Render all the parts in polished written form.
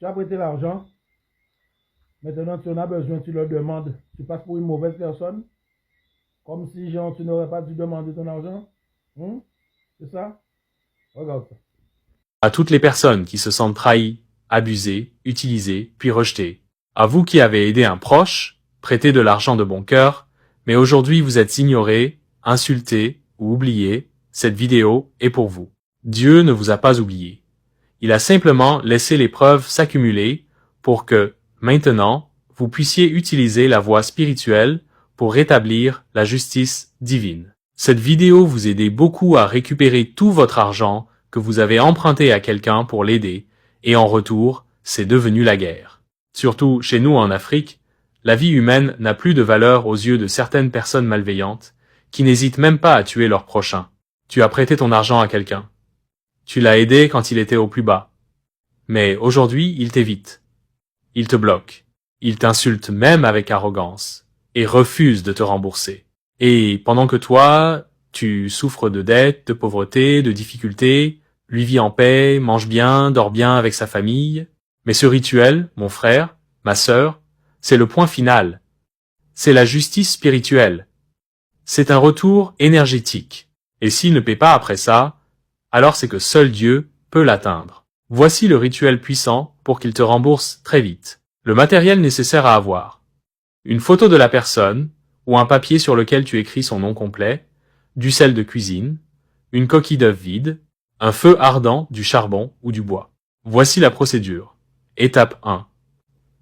Tu as prêté l'argent. Maintenant, tu en as besoin, tu leur demandes. Tu passes pour une mauvaise personne. Comme si, genre, tu n'aurais pas dû demander ton argent. C'est ça? Regarde ça. À toutes les personnes qui se sentent trahies, abusées, utilisées, puis rejetées. À vous qui avez aidé un proche, prêté de l'argent de bon cœur, mais aujourd'hui vous êtes ignoré, insulté ou oublié, cette vidéo est pour vous. Dieu ne vous a pas oublié. Il a simplement laissé les preuves s'accumuler pour que, maintenant, vous puissiez utiliser la voie spirituelle pour rétablir la justice divine. Cette vidéo vous aide beaucoup à récupérer tout votre argent que vous avez emprunté à quelqu'un pour l'aider, et en retour, c'est devenu la guerre. Surtout chez nous en Afrique, la vie humaine n'a plus de valeur aux yeux de certaines personnes malveillantes, qui n'hésitent même pas à tuer leur prochain. Tu as prêté ton argent à quelqu'un. Tu l'as aidé quand il était au plus bas. Mais aujourd'hui, il t'évite. Il te bloque. Il t'insulte même avec arrogance, et refuse de te rembourser. Et pendant que toi, tu souffres de dettes, de pauvreté, de difficultés, lui vit en paix, mange bien, dort bien avec sa famille. Mais ce rituel, mon frère, ma sœur, c'est le point final. C'est la justice spirituelle. C'est un retour énergétique. Et s'il ne paie pas après ça, alors c'est que seul Dieu peut l'atteindre. Voici le rituel puissant pour qu'il te rembourse très vite. Le matériel nécessaire à avoir. Une photo de la personne, ou un papier sur lequel tu écris son nom complet, du sel de cuisine, une coquille d'œuf vide, un feu ardent, du charbon ou du bois. Voici la procédure. Étape 1.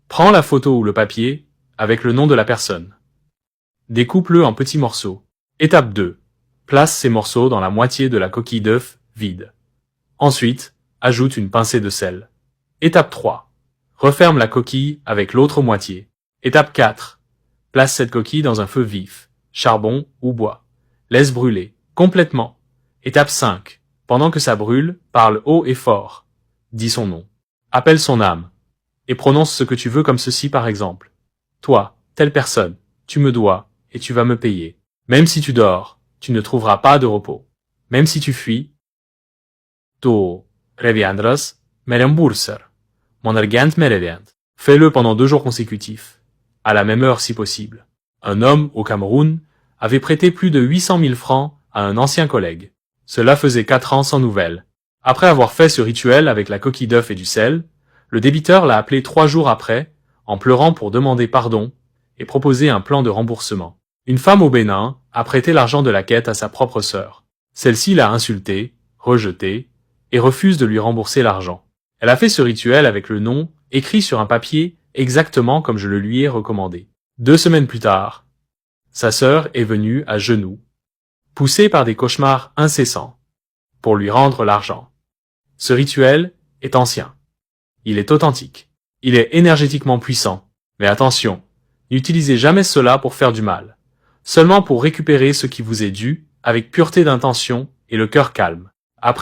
Prends la photo ou le papier avec le nom de la personne. Découpe-le en petits morceaux. Étape 2. Place ces morceaux dans la moitié de la coquille d'œuf vide. Ensuite, ajoute une pincée de sel. Étape 3. Referme la coquille avec l'autre moitié. Étape 4. Place cette coquille dans un feu vif, charbon ou bois. Laisse brûler, complètement. Étape 5. Pendant que ça brûle, parle haut et fort. Dis son nom. Appelle son âme. Et prononce ce que tu veux comme ceci par exemple. Toi, telle personne, tu me dois, et tu vas me payer. Même si tu dors, tu ne trouveras pas de repos. Même si tu fuis, tu reviendras, me rembourser. Mon argent me revient. Fais-le pendant 2 jours consécutifs, à la même heure si possible. Un homme, au Cameroun, avait prêté plus de 800 000 francs à un ancien collègue. Cela faisait 4 ans sans nouvelles. Après avoir fait ce rituel avec la coquille d'œuf et du sel, le débiteur l'a appelé 3 jours après, en pleurant pour demander pardon et proposer un plan de remboursement. Une femme au Bénin a prêté l'argent de la quête à sa propre sœur. Celle-ci l'a insulté, rejeté, et refuse de lui rembourser l'argent. Elle a fait ce rituel avec le nom écrit sur un papier exactement comme je le lui ai recommandé. 2 semaines plus tard, sa sœur est venue à genoux, poussée par des cauchemars incessants, pour lui rendre l'argent. Ce rituel est ancien. Il est authentique. Il est énergétiquement puissant. Mais attention, n'utilisez jamais cela pour faire du mal. Seulement pour récupérer ce qui vous est dû avec pureté d'intention et le cœur calme. Après